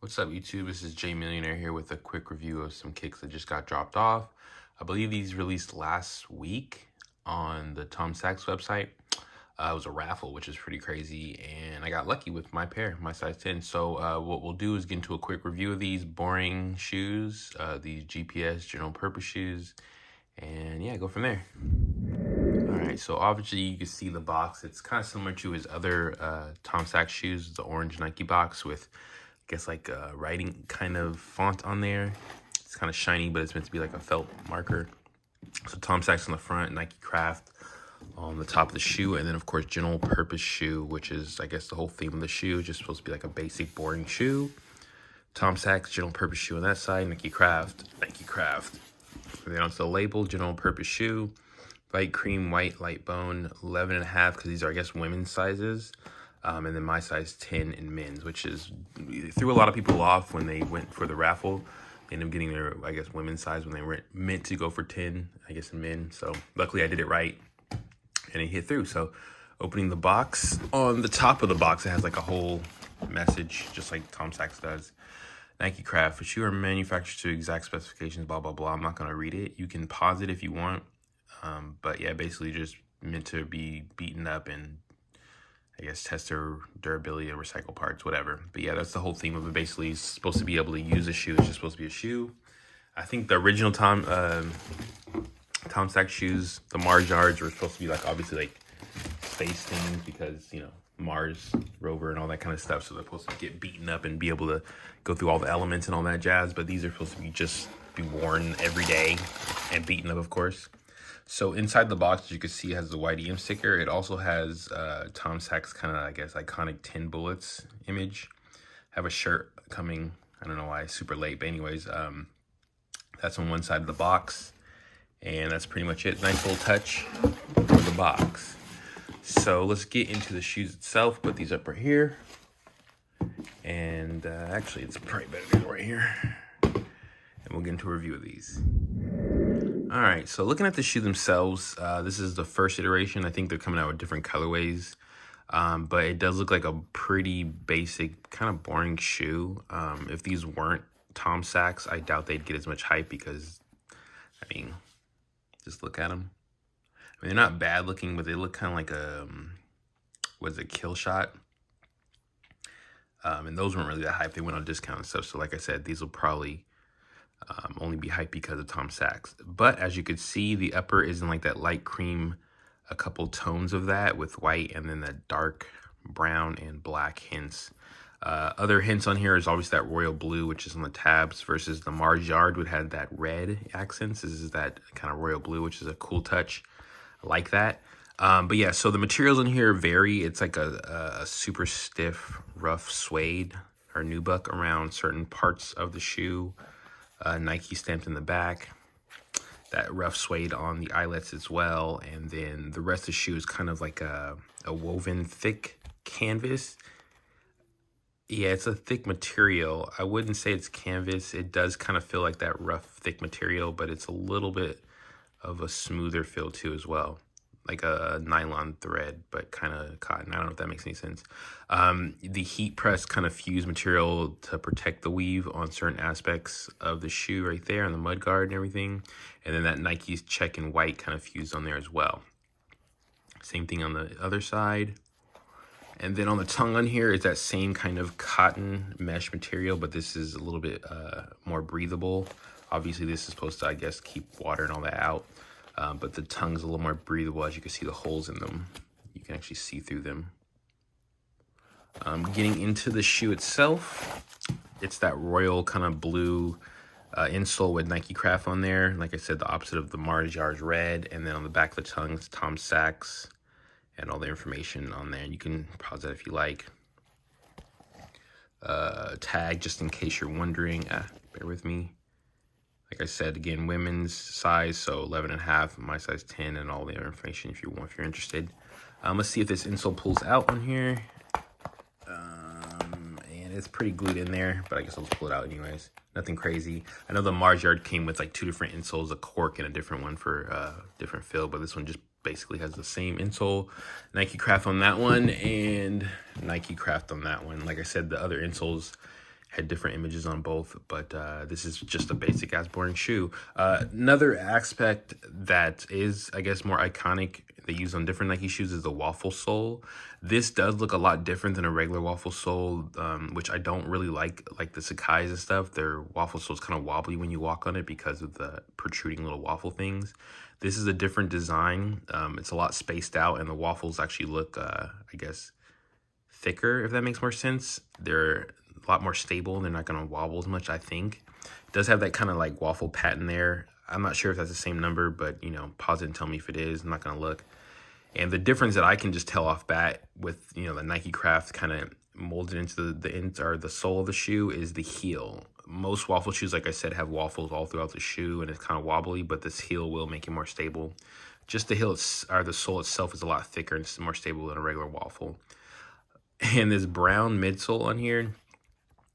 What's up, YouTube? This is Jay Millionaire here with a quick review of some kicks that just got dropped off. I believe these released last week on the Tom Sachs website. It was a raffle, which is pretty crazy, and I got lucky with my pair, my size 10. So what we'll do is get into a quick review of these boring shoes, these GPS general purpose shoes, and yeah, go from there. All right, so obviously you can see the box. It's kind of similar to his other Tom Sachs shoes, the orange Nike box with, I guess, like a writing kind of font on there. It's kind of shiny, but it's meant to be like a felt marker. So Tom Sachs on the front, Nikecraft on the top of the shoe, and then of course general purpose shoe, which is, I guess, the whole theme of the shoe. Just supposed to be like a basic boring shoe. Tom Sachs general purpose shoe on that side, Nikecraft. And then onto the label, general purpose shoe, light cream, white, light bone, 11.5, because these are, I guess, women's sizes. And then my size 10 in men's, which is, threw a lot of people off when they went for the raffle. They ended up getting their, I guess, women's size when they were meant to go for 10, I guess, in men. So luckily I did it right and it hit through. So opening the box, on the top of the box, it has like a whole message, just like Tom Sachs does. Nikecraft, which you are manufactured to exact specifications, blah, blah, blah. I'm not going to read it. You can pause it if you want. But yeah, basically just meant to be beaten up and, I guess, test their durability and recycle parts, whatever. But yeah, that's the whole theme of it. Basically, it's supposed to be able to use a shoe. It's just supposed to be a shoe. I think the original Tom Sachs shoes, the Mars yards, were supposed to be like, obviously, like space things because, you know, Mars rover and all that kind of stuff. So they're supposed to get beaten up and be able to go through all the elements and all that jazz. But these are supposed to be just be worn every day and beaten up, of course. So inside the box, as you can see, it has the white EM sticker. It also has Tom Sachs kind of, I guess, iconic 10 bullets image. I have a shirt coming. I don't know why, super late. But anyways, that's on one side of the box. And that's pretty much it. Nice little touch for the box. So let's get into the shoes itself. Put these up right here. And actually, it's probably better to go right here. And we'll get into a review of these. All right, so looking at the shoe themselves, this is the first iteration. I think they're coming out with different colorways, but it does look like a pretty basic, kind of boring shoe. If these weren't Tom Sachs, I doubt they'd get as much hype because, I mean, just look at them. I mean, they're not bad looking, but they look kind of like a, what's it, Kill Shot? And those weren't really that hype. They went on discount and stuff. So like I said, these will probably only be hyped because of Tom Sachs. But as you could see, the upper is in like that light cream, a couple tones of that with white, and then that dark brown and black hints. Other hints on here is obviously that royal blue, which is on the tabs, versus the Mars Yard, which had that red accents. This is that kind of royal blue, which is a cool touch. I like that. But yeah, so the materials in here vary. It's like a super stiff, rough suede or nubuck around certain parts of the shoe. Nike stamped in the back, that rough suede on the eyelets as well, and then the rest of the shoe is kind of like a woven thick canvas. Yeah, it's a thick material. I wouldn't say it's canvas. It does kind of feel like that rough, thick material, but it's a little bit of a smoother feel too as well. Like a nylon thread, but kind of cotton. I don't know if that makes any sense. The heat press kind of fused material to protect the weave on certain aspects of the shoe right there, on the mud guard and everything. And then that Nike's check in white kind of fused on there as well. Same thing on the other side. And then on the tongue on here is that same kind of cotton mesh material, but this is a little bit more breathable. Obviously, this is supposed to, I guess, keep water and all that out. But the tongue's a little more breathable. As you can see the holes in them, you can actually see through them. Getting into the shoe itself, it's that royal kind of blue insole with Nikecraft on there. Like I said, the opposite of the Mars Yards red. And then on the back of the tongue, it's Tom Sachs and all the information on there. You can pause that if you like. Tag, just in case you're wondering. Bear with me. Like I said, again, women's size, so 11.5, my size 10, and all the other information if you're interested. Let's see if this insole pulls out on here. And it's pretty glued in there, but I guess I'll just pull it out anyways. Nothing crazy. I know the Mars Yard came with like 2 different insoles, a cork and a different one for different fill, but this one just basically has the same insole. Nikecraft on that one and Nikecraft on that one. Like I said, the other insoles had different images on both, but this is just a basic ass boring shoe. Another aspect that is, I guess, more iconic they use on different Nike shoes is the waffle sole. This does look a lot different than a regular waffle sole, which I don't really like the Sachs and stuff. Their waffle sole is kind of wobbly when you walk on it because of the protruding little waffle things. This is a different design. It's a lot spaced out, and the waffles actually look, I guess, thicker, if that makes more sense. They're a lot more stable. They're not going to wobble as much, I think. It does have that kind of like waffle pattern there. I'm not sure if that's the same number, but, you know, pause it and tell me if it is. I'm not going to look. And the difference that I can just tell off bat with, you know, the Nikecraft kind of molded into the sole of the shoe is the heel. Most waffle shoes, like I said, have waffles all throughout the shoe, and it's kind of wobbly, but this heel will make it more stable. Just the heel, or the sole itself, is a lot thicker and it's more stable than a regular waffle. And this brown midsole on here,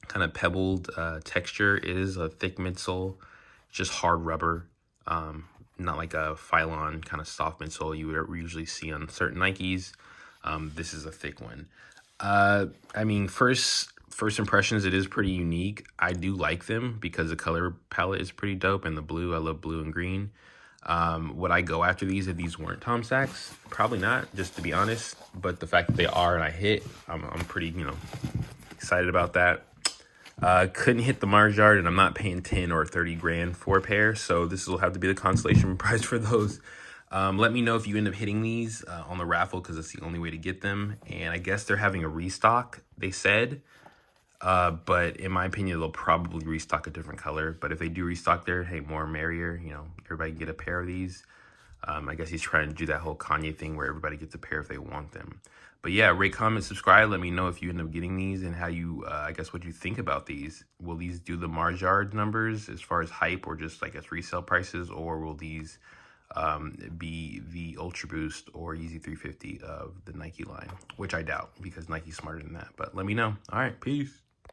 kind of pebbled texture. It is a thick midsole, just hard rubber, not like a Phylon kind of soft midsole you would usually see on certain Nikes. This is a thick one. I mean, first impressions, it is pretty unique. I do like them because the color palette is pretty dope, and the blue, I love blue and green. Would I go after these if these weren't Tom Sachs? Probably not, just to be honest. But the fact that they are and I hit, I'm pretty, you know, excited about that. Couldn't hit the Mars yard, and I'm not paying 10 or 30 grand for a pair, so this will have to be the consolation prize for those. Let me know if you end up hitting these on the raffle, because it's the only way to get them. And I guess they're having a restock, they said. But in my opinion, they'll probably restock a different color. But if they do restock there, hey, more merrier. You know, everybody can get a pair of these. I guess he's trying to do that whole Kanye thing where everybody gets a pair if they want them. But yeah, rate, comment, subscribe. Let me know if you end up getting these and how you, I guess, what you think about these. Will these do the Mars yard numbers as far as hype, or just, I guess, resale prices? Or will these be the Ultra Boost or Yeezy 350 of the Nike line? Which I doubt, because Nike's smarter than that. But let me know. All right, peace.